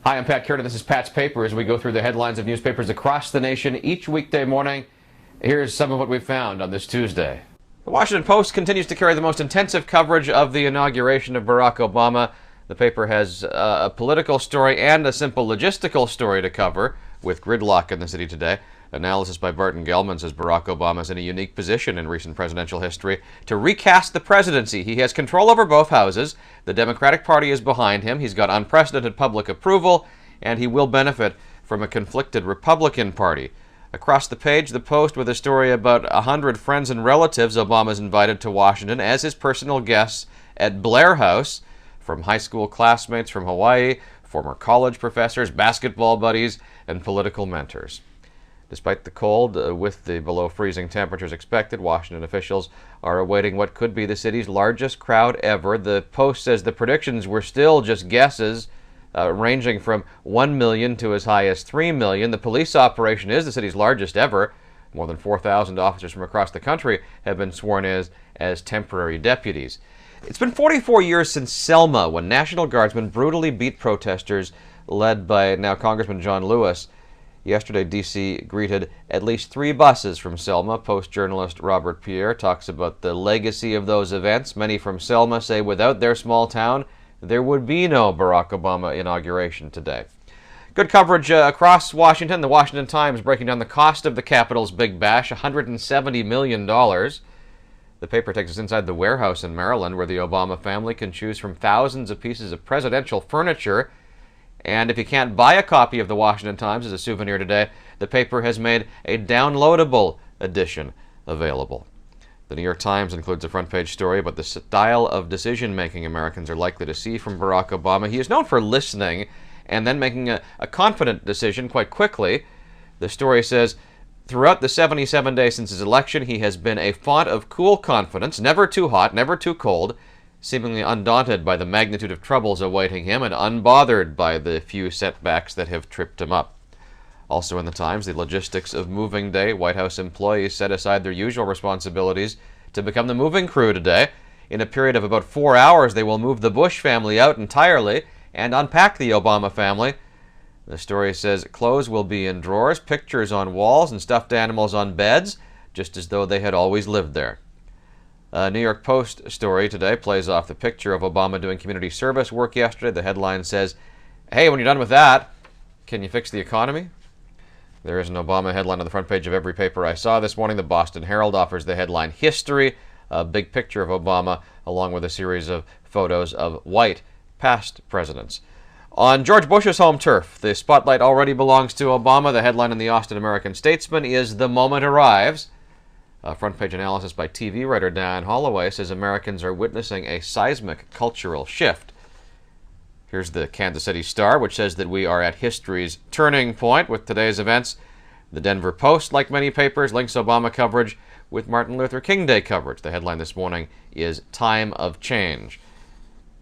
Hi, I'm Pat Kiernan. This is Pat's Paper as we go through the headlines of newspapers across the nation each weekday morning. Here's some of what we found on this Tuesday. The Washington Post continues to carry the most intensive coverage of the inauguration of Barack Obama. The paper has a political story and a simple logistical story to cover, with gridlock in the city today. Analysis by Barton Gelman says Barack Obama is in a unique position in recent presidential history to recast the presidency. He has control over both houses. The Democratic Party is behind him. He's got unprecedented public approval, and he will benefit from a conflicted Republican Party. Across the page, the Post with a story about 100 friends and relatives Obama's invited to Washington as his personal guests at Blair House, from high school classmates from Hawaii, former college professors, basketball buddies, and political mentors. Despite the cold, with the below freezing temperatures expected, Washington officials are awaiting what could be the city's largest crowd ever. The Post says the predictions were still just guesses, ranging from 1 million to as high as 3 million. The police operation is the city's largest ever. More than 4,000 officers from across the country have been sworn as temporary deputies. It's been 44 years since Selma, when National Guardsmen brutally beat protesters led by now Congressman John Lewis. Yesterday, D.C. greeted at least 3 buses from Selma. Post journalist Robert Pierre talks about the legacy of those events. Many from Selma say without their small town, there would be no Barack Obama inauguration today. Good coverage across Washington. The Washington Times breaking down the cost of the Capitol's Big Bash, $170 million. The paper takes us inside the warehouse in Maryland, where the Obama family can choose from thousands of pieces of presidential furniture. And if you can't buy a copy of the Washington Times as a souvenir today, the paper has made a downloadable edition available. The New York Times includes a front-page story about the style of decision-making Americans are likely to see from Barack Obama. He is known for listening and then making a confident decision quite quickly. The story says, throughout the 77 days since his election, he has been a font of cool confidence, never too hot, never too cold, seemingly undaunted by the magnitude of troubles awaiting him and unbothered by the few setbacks that have tripped him up. Also in the Times, the logistics of moving day. White House employees set aside their usual responsibilities to become the moving crew today. In a period of about 4 hours, they will move the Bush family out entirely and unpack the Obama family. The story says clothes will be in drawers, pictures on walls, and stuffed animals on beds, just as though they had always lived there. A New York Post story today plays off the picture of Obama doing community service work yesterday. The headline says, "Hey, when you're done with that, can you fix the economy?" There is an Obama headline on the front page of every paper I saw this morning. The Boston Herald offers the headline "History," a big picture of Obama, along with a series of photos of white past presidents. On George Bush's home turf, the spotlight already belongs to Obama. The headline in the Austin American-Statesman is "The Moment Arrives." A front-page analysis by TV writer Diane Holloway says Americans are witnessing a seismic cultural shift. Here's the Kansas City Star, which says that we are at history's turning point with today's events. The Denver Post, like many papers, links Obama coverage with Martin Luther King Day coverage. The headline this morning is "Time of Change."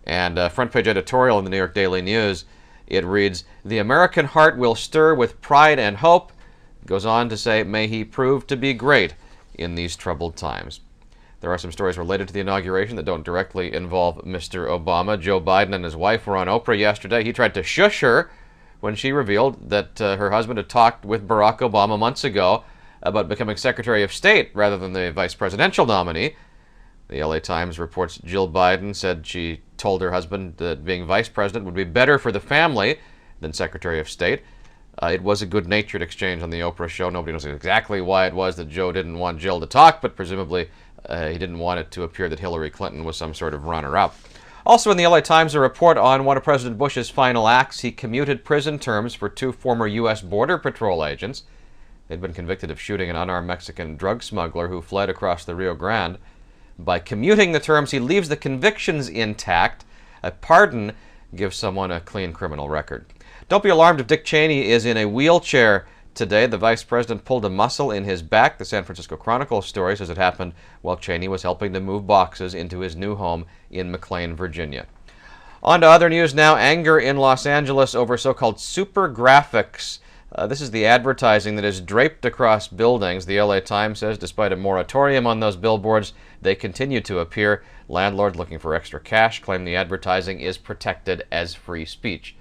And a front-page editorial in the New York Daily News, it reads, "The American heart will stir with pride and hope." It goes on to say, "May he prove to be great in these troubled times." There are some stories related to the inauguration that don't directly involve Mr. Obama. Joe Biden and his wife were on Oprah yesterday. He tried to shush her when she revealed that her husband had talked with Barack Obama months ago about becoming Secretary of State rather than the vice presidential nominee. The LA Times reports Jill Biden said she told her husband that being vice president would be better for the family than Secretary of State. It was a good-natured exchange on the Oprah show. Nobody knows exactly why it was that Joe didn't want Jill to talk, but presumably he didn't want it to appear that Hillary Clinton was some sort of runner-up. Also in the LA Times, a report on one of President Bush's final acts. He commuted prison terms for 2 former U.S. Border Patrol agents. They'd been convicted of shooting an unarmed Mexican drug smuggler who fled across the Rio Grande. By commuting the terms, he leaves the convictions intact. A pardon gives someone a clean criminal record. Don't be alarmed if Dick Cheney is in a wheelchair today. The vice president pulled a muscle in his back. The San Francisco Chronicle story says it happened while Cheney was helping to move boxes into his new home in McLean, Virginia. On to other news now. Anger in Los Angeles over so-called super graphics. This is the advertising that is draped across buildings. The LA Times says despite a moratorium on those billboards, they continue to appear. Landlords looking for extra cash claim the advertising is protected as free speech.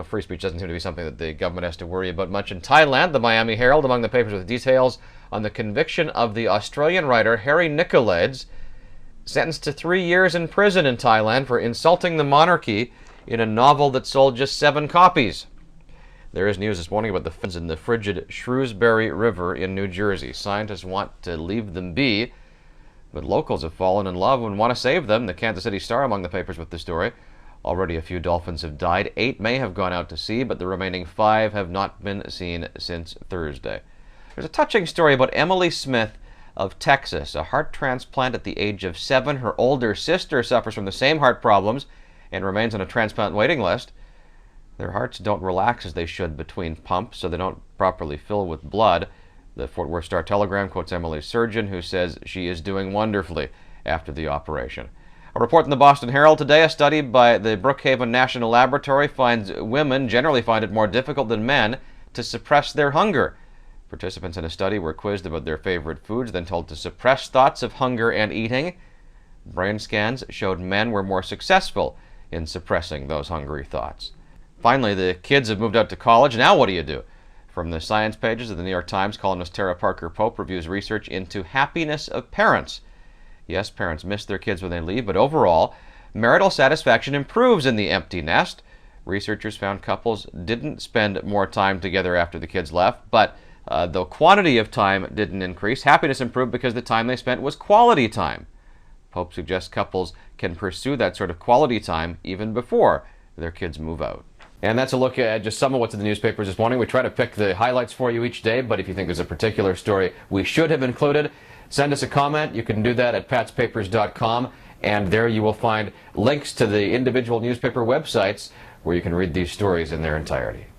Free speech doesn't seem to be something that the government has to worry about much. In Thailand, the Miami Herald among the papers with details on the conviction of the Australian writer Harry Nicolaides, sentenced to 3 years in prison in Thailand for insulting the monarchy in a novel that sold just 7 copies. There is news this morning about the fins in the frigid Shrewsbury River in New Jersey. Scientists want to leave them be, but locals have fallen in love and want to save them. The Kansas City Star among the papers with the story. Already a few dolphins have died. 8 may have gone out to sea, but the remaining 5 have not been seen since Thursday. There's a touching story about Emily Smith of Texas, a heart transplant at the age of 7. Her older sister suffers from the same heart problems and remains on a transplant waiting list. Their hearts don't relax as they should between pumps, so they don't properly fill with blood. The Fort Worth Star-Telegram quotes Emily's surgeon, who says she is doing wonderfully after the operation. A report in the Boston Herald today, a study by the Brookhaven National Laboratory finds women generally find it more difficult than men to suppress their hunger. Participants in a study were quizzed about their favorite foods, then told to suppress thoughts of hunger and eating. Brain scans showed men were more successful in suppressing those hungry thoughts. Finally, the kids have moved out to college. Now what do you do? From the science pages of the New York Times, columnist Tara Parker Pope reviews research into happiness of parents. Yes, parents miss their kids when they leave, but overall, marital satisfaction improves in the empty nest. Researchers found couples didn't spend more time together after the kids left, but the quantity of time didn't increase. Happiness improved because the time they spent was quality time. Pope suggests couples can pursue that sort of quality time even before their kids move out. And that's a look at just some of what's in the newspapers this morning. We try to pick the highlights for you each day, but if you think there's a particular story we should have included, send us a comment. You can do that at patspapers.com, and there you will find links to the individual newspaper websites where you can read these stories in their entirety.